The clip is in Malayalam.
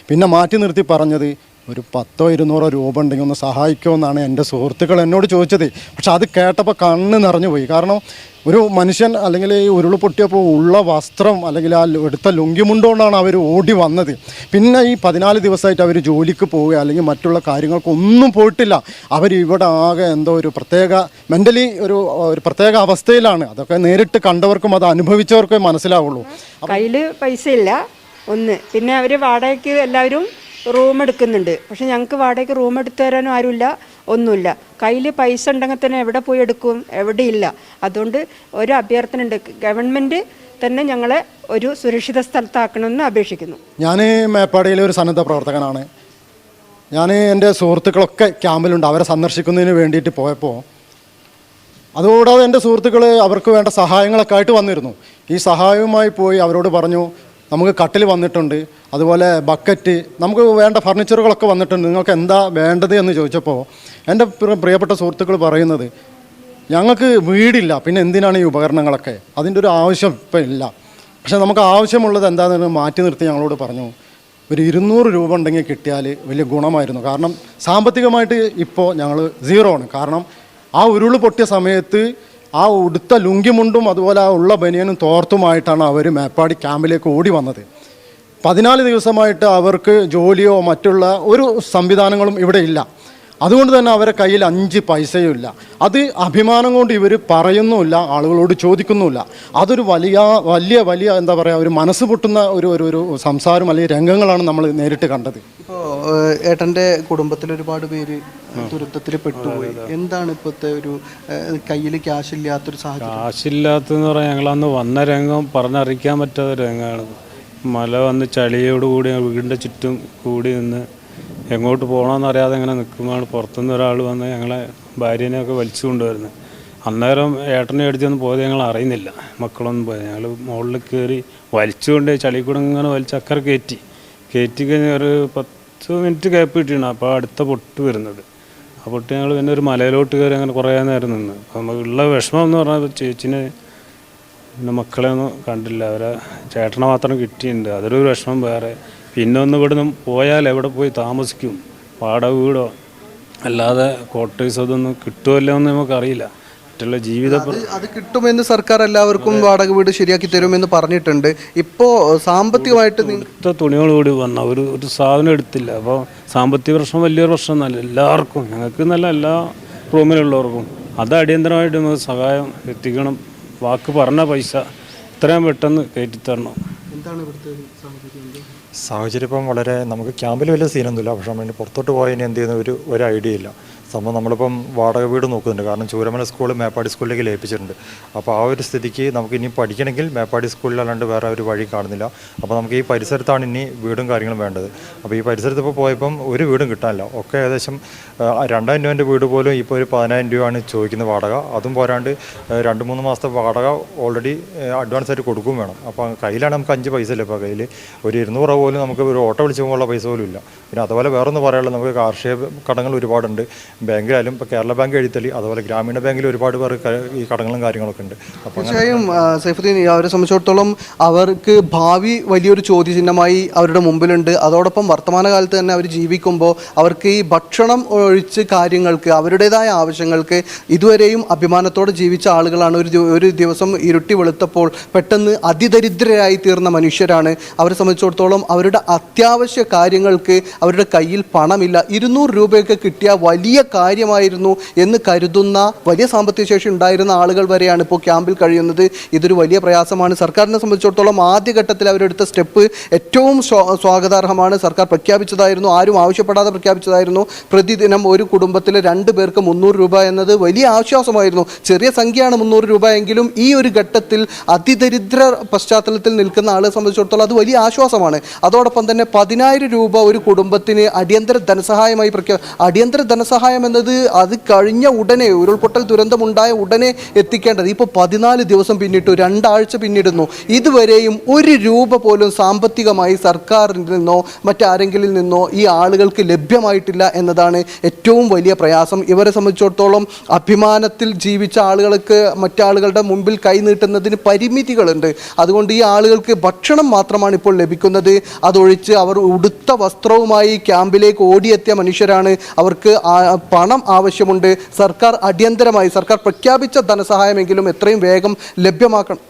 പിന്നെ മാറ്റി നിർത്തി പറഞ്ഞത് ഒരു 10-200 രൂപ ഉണ്ടെങ്കിൽ ഒന്ന് സഹായിക്കുമെന്നാണ് എൻ്റെ സുഹൃത്തുക്കൾ എന്നോട് ചോദിച്ചത്. പക്ഷെ അത് കേട്ടപ്പോൾ കണ്ണ് നിറഞ്ഞു പോയി. കാരണം ഒരു മനുഷ്യൻ അല്ലെങ്കിൽ ഈ ഉരുൾ പൊട്ടിയപ്പോൾ ഉള്ള വസ്ത്രം അല്ലെങ്കിൽ ആ എടുത്ത ലുങ്കിമുണ്ടുകൊണ്ടാണ് അവർ ഓടി വന്നത്. പിന്നെ ഈ 14 ദിവസമായിട്ട് അവർ ജോലിക്ക് പോവുക അല്ലെങ്കിൽ മറ്റുള്ള കാര്യങ്ങൾക്കൊന്നും പോയിട്ടില്ല. അവർ ഇവിടെ ആകെ എന്തോ ഒരു പ്രത്യേക മെൻ്റലി ഒരു പ്രത്യേക അവസ്ഥയിലാണ്. അതൊക്കെ നേരിട്ട് കണ്ടവർക്കും അത് അനുഭവിച്ചവർക്കേ മനസ്സിലാവുള്ളൂ. കയ്യിൽ പൈസ ഇല്ല ഒന്ന്, പിന്നെ അവർ വാടകയ്ക്ക് എല്ലാവരും റൂം എടുക്കുന്നുണ്ട്. പക്ഷെ ഞങ്ങൾക്ക് വാടകയ്ക്ക് റൂം എടുത്തു തരാനും ആരുമില്ല, ഒന്നുമില്ല. കയ്യിൽ പൈസ ഉണ്ടെങ്കിൽ തന്നെ എവിടെ പോയി എടുക്കും? എവിടെയില്ല. അതുകൊണ്ട് ഒരു അഭ്യർത്ഥന ഉണ്ട്, ഗവൺമെൻറ് തന്നെ ഞങ്ങളെ ഒരു സുരക്ഷിത സ്ഥലത്താക്കണമെന്ന് അപേക്ഷിക്കുന്നു. ഞാൻ മേപ്പാടിയിലെ ഒരു സന്നദ്ധ പ്രവർത്തകനാണ്. ഞാൻ എൻ്റെ സുഹൃത്തുക്കളൊക്കെ ക്യാമ്പിലുണ്ട്. അവരെ സന്ദർശിക്കുന്നതിന് വേണ്ടിയിട്ട് പോയപ്പോൾ അതുകൂടാതെ എൻ്റെ സുഹൃത്തുക്കൾ അവർക്ക് വേണ്ട സഹായങ്ങളൊക്കെ ആയിട്ട് വന്നിരുന്നു. ഈ സഹായവുമായി പോയി അവരോട് പറഞ്ഞു, നമുക്ക് കട്ടിൽ വന്നിട്ടുണ്ട്, അതുപോലെ ബക്കറ്റ്, നമുക്ക് വേണ്ട ഫർണിച്ചറുകളൊക്കെ വന്നിട്ടുണ്ട്, നിങ്ങൾക്ക് എന്താ വേണ്ടത് എന്ന് ചോദിച്ചപ്പോൾ എൻ്റെ പ്രിയപ്പെട്ട സുഹൃത്തുക്കൾ പറയുന്നത്, ഞങ്ങൾക്ക് വീടില്ല, പിന്നെ എന്തിനാണ് ഈ ഉപകരണങ്ങളൊക്കെ, അതിൻ്റെ ഒരു ആവശ്യം ഇപ്പം ഇല്ല. പക്ഷേ നമുക്ക് ആവശ്യമുള്ളത് എന്താണെന്ന് മാറ്റി നിർത്തി ഞങ്ങളോട് പറഞ്ഞു, ഒരു 200 രൂപ ഉണ്ടെങ്കിൽ കിട്ടിയാൽ വലിയ ഗുണമായിരുന്നു. കാരണം സാമ്പത്തികമായിട്ട് ഇപ്പോൾ ഞങ്ങൾ സീറോ ആണ്. കാരണം ആ ഉരുൾ പൊട്ടിയ സമയത്ത് ആ ഉടുത്ത ലുങ്കിമുണ്ടും അതുപോലെ ആ ഉള്ള ബനിയനും തോർത്തുമായിട്ടാണ് അവർ മേപ്പാടി ക്യാമ്പിലേക്ക് ഓടി വന്നത്. 14 ദിവസമായിട്ട് അവർക്ക് ജോലിയോ മറ്റുള്ള ഒരു സംവിധാനങ്ങളും ഇവിടെ ഇല്ല. അതുകൊണ്ട് തന്നെ അവരെ കയ്യിൽ 5 പൈസയും ഇല്ല. അത് അഭിമാനം കൊണ്ട് ഇവർ പറയുന്നുമില്ല, ആളുകളോട് ചോദിക്കുന്നുമില്ല. അതൊരു വലിയ എന്താ പറയുക, ഒരു മനസ്സ് പൊട്ടുന്ന ഒരു സംസാരം അല്ലെങ്കിൽ രംഗങ്ങളാണ് നമ്മൾ നേരിട്ട് കണ്ടത്. ഇപ്പോൾ ഏട്ടൻ്റെ കുടുംബത്തിൽ ഒരുപാട് പേര് ദുരന്തത്തിൽ പെട്ടുപോയി. എന്താണ് ഇപ്പോഴത്തെ ഒരു കയ്യിൽ ക്യാഷ് ഇല്ലാത്തൊരു സാഹചര്യം? ക്യാഷില്ലാത്തതെന്ന് പറഞ്ഞാൽ ഞങ്ങളന്ന് വന്ന രംഗം പറഞ്ഞറിയിക്കാൻ പറ്റാത്ത രംഗമാണ്. മല വന്ന് ചളിയോടുകൂടി വീടിൻ്റെ ചുറ്റും കൂടി നിന്ന് എങ്ങോട്ട് പോകണമെന്നറിയാതെ ഇങ്ങനെ നിൽക്കുമ്പോഴാണ് പുറത്തുനിന്ന് ഒരാൾ വന്ന് ഞങ്ങളെ ഭാര്യേനെയൊക്കെ വലിച്ചു കൊണ്ടുവരുന്നത്. അന്നേരം ഏട്ടനെ എടുത്തൊന്നും പോയത് ഞങ്ങൾ അറിയുന്നില്ല, മക്കളൊന്നും പോയത്. ഞങ്ങൾ മുകളിൽ കയറി വലിച്ചുകൊണ്ട് ചളി കൂടെ ഇങ്ങനെ വലിച്ച് അക്കരെ കയറ്റി കഴിഞ്ഞ് ഒരു 10 മിനിറ്റ് ഗ്യാപ്പ് കിട്ടിയാണ്. അപ്പോൾ അടുത്ത പൊട്ട് വരുന്നത്. ആ പൊട്ട് ഞങ്ങൾ പിന്നെ ഒരു മലയിലോട്ട് കയറി അങ്ങനെ കുറേ നേരം നിന്ന്. അപ്പോൾ നമുക്കുള്ള വിഷമം എന്ന് പറഞ്ഞാൽ ചേച്ചിനെ പിന്നെ മക്കളെ ഒന്നും കണ്ടില്ല, അവരെ ചേട്ടനെ മാത്രം കിട്ടിയിട്ടുണ്ട്. അതൊരു വിഷമം വേറെ. പിന്നെ ഒന്ന് ഇവിടെ നിന്ന് പോയാൽ എവിടെ പോയി താമസിക്കും? വാടക വീടോ അല്ലാതെ ക്വാർട്ടേഴ്സ് അതൊന്നും കിട്ടുമല്ലോ എന്ന് നമുക്കറിയില്ല. മറ്റുള്ള ജീവിതം അത് കിട്ടുമെന്ന് സർക്കാർ എല്ലാവർക്കും വാടക വീട് ശരിയാക്കി തരുമെന്ന് പറഞ്ഞിട്ടുണ്ട്. ഇപ്പോൾ സാമ്പത്തികമായിട്ട് എടുത്ത തുണികളോട് വന്ന ഒരു സാധനം എടുത്തില്ല. അപ്പോൾ സാമ്പത്തിക പ്രശ്നം വലിയൊരു പ്രശ്നമൊന്നുമല്ല എല്ലാവർക്കും, ഞങ്ങൾക്ക് നല്ല എല്ലാ റൂമിലുള്ളവർക്കും. അത് അടിയന്തരമായിട്ട് നമുക്ക് സഹായം എത്തിക്കണം. വാക്ക് പറഞ്ഞ പൈസ ഇത്രയും പെട്ടെന്ന് കയറ്റിത്തരണം. എന്താണ് ഇവിടുത്തെ സാഹചര്യം ഇപ്പം വളരെ നമുക്ക് ക്യാമ്പിൽ വലിയ സീനൊന്നുമില്ല. പക്ഷേ നമ്മൾ പുറത്തോട്ട് പോയതിന് എന്ത് ചെയ്യുന്ന ഒരു ഐഡിയ ഇല്ല. സംഭവം നമ്മളിപ്പം വാടക വീട് നോക്കുന്നുണ്ട്. കാരണം ചൂരമല സ്കൂൾ മേപ്പാടി സ്കൂളിലേക്ക് ലയിപ്പിച്ചിട്ടുണ്ട്. അപ്പോൾ ആ ഒരു സ്ഥിതിക്ക് നമുക്ക് ഇനി പഠിക്കണമെങ്കിൽ മേപ്പാടി സ്കൂളിലല്ലാണ്ട് വേറെ ഒരു വഴി കാണുന്നില്ല. അപ്പോൾ നമുക്ക് ഈ പരിസരത്താണ് ഇനി വീടും കാര്യങ്ങളും വേണ്ടത്. അപ്പോൾ ഈ പരിസരത്ത് ഇപ്പോൾ പോയപ്പം ഒരു വീടും കിട്ടാനില്ല. ഒക്കെ ഏകദേശം 2000 രൂപേൻ്റെ വീട് പോലും ഇപ്പോൾ ഒരു 10000 രൂപയാണ് ചോദിക്കുന്ന വാടക. അതും പോരാണ്ട് 2-3 മാസത്തെ വാടക ഓൾറെഡി അഡ്വാൻസ് ആയിട്ട് കൊടുക്കുകയും വേണം. അപ്പോൾ കയ്യിലാണ് നമുക്ക് 5 പൈസ ഇല്ല. ഇപ്പോൾ കയ്യിൽ ഒരു 200 രൂപ പോലും നമുക്ക് ഒരു ഓട്ടോ വിളിച്ച് പോകാനുള്ള പൈസ പോലും ഇല്ല. പിന്നെ അതുപോലെ വേറൊന്നും പറയാനുള്ളത്, നമുക്ക് കാർഷിക കടങ്ങൾ ഒരുപാടുണ്ട്. ബാങ്കിലായാലും ഇപ്പോൾ കേരള ബാങ്ക് എഴുത്തലി, അതുപോലെ ഗ്രാമീണ ബാങ്കിൽ ഒരുപാട് പേർ ഈ കടങ്ങളും കാര്യങ്ങളൊക്കെ ഉണ്ട്. അപ്പോൾ തീർച്ചയായും സൈഫുദ്ദീൻ, അവരെ സംബന്ധിച്ചിടത്തോളം അവർക്ക് ഭാവി വലിയൊരു ചോദ്യചിഹ്നമായി അവരുടെ മുമ്പിലുണ്ട്. അതോടൊപ്പം വർത്തമാനകാലത്ത് തന്നെ അവർ ജീവിക്കുമ്പോൾ അവർക്ക് ഈ ഭക്ഷണം ഒഴിച്ച് കാര്യങ്ങൾക്ക് അവരുടേതായ ആവശ്യങ്ങൾക്ക് ഇതുവരെയും അഭിമാനത്തോടെ ജീവിച്ച ആളുകളാണ്. ഒരു ദിവസം ഇരുട്ടി വെളുത്തപ്പോൾ പെട്ടെന്ന് അതിദരിദ്രരായി തീർന്ന മനുഷ്യരാണ്. അവരെ സംബന്ധിച്ചിടത്തോളം അവരുടെ അത്യാവശ്യ കാര്യങ്ങൾക്ക് അവരുടെ കയ്യിൽ പണമില്ല. 200 രൂപയൊക്കെ കിട്ടിയ വലിയ കാര്യമായിരുന്നു എന്ന് കരുതുന്ന വലിയ സാമ്പത്തിക ശേഷി ഉണ്ടായിരുന്ന ആളുകൾ വരെയാണ് ഇപ്പോൾ ക്യാമ്പിൽ കഴിയുന്നത്. ഇതൊരു വലിയ പ്രയാസമാണ്. സർക്കാരിനെ സംബന്ധിച്ചിടത്തോളം ആദ്യഘട്ടത്തിൽ അവരെടുത്ത സ്റ്റെപ്പ് ഏറ്റവും സ്വാഗതാർഹമാണ്. സർക്കാർ പ്രഖ്യാപിച്ചതായിരുന്നു, ആരും ആവശ്യപ്പെടാതെ പ്രഖ്യാപിച്ചതായിരുന്നു. പ്രതിദിനം ഒരു കുടുംബത്തിലെ 2 പേർക്ക് 300 രൂപ എന്നത് വലിയ ആശ്വാസമായിരുന്നു. ചെറിയ സംഖ്യയാണ് 300 രൂപ എങ്കിലും ഈ ഒരു ഘട്ടത്തിൽ അതിദരിദ്ര പശ്ചാത്തലത്തിൽ നിൽക്കുന്ന ആളെ സംബന്ധിച്ചിടത്തോളം അത് വലിയ ആശ്വാസമാണ്. അതോടൊപ്പം തന്നെ 10000 രൂപ ഒരു കുടുംബത്തിന് അടിയന്തര ധനസഹായമായി അടിയന്തര ധനസഹായം ധനസഹായം എന്നത് അത് കഴിഞ്ഞ ഉടനെ ഉരുൾപൊട്ടൽ ദുരന്തമുണ്ടായ ഉടനെ എത്തിക്കേണ്ടത് ഇപ്പോൾ 14 ദിവസം പിന്നിട്ടു, 2 ആഴ്ച പിന്നിടുന്നു. ഇതുവരെയും 1 രൂപ പോലും സാമ്പത്തികമായി സർക്കാരിൽ നിന്നോ മറ്റാരെങ്കിലും നിന്നോ ഈ ആളുകൾക്ക് ലഭ്യമായിട്ടില്ല എന്നതാണ് ഏറ്റവും വലിയ പ്രയാസം. ഇവരെ സംബന്ധിച്ചിടത്തോളം അഭിമാനത്തിൽ ജീവിച്ച ആളുകൾക്ക് മറ്റാളുകളുടെ മുമ്പിൽ കൈനീട്ടുന്നതിന് പരിമിതികളുണ്ട്. അതുകൊണ്ട് ഈ ആളുകൾക്ക് ഭക്ഷണം മാത്രമാണ് ഇപ്പോൾ ലഭിക്കുന്നത്. അതൊഴിച്ച് അവർ ഉടുത്ത വസ്ത്രവുമായി ക്യാമ്പിലേക്ക് ഓടിയെത്തിയ മനുഷ്യരാണ്. അവർക്ക് പണം ആവശ്യമുണ്ട്. സർക്കാർ അടിയന്തരമായി സർക്കാർ പ്രഖ്യാപിച്ച ധനസഹായമെങ്കിലും എത്രയും വേഗം ലഭ്യമാക്കണം.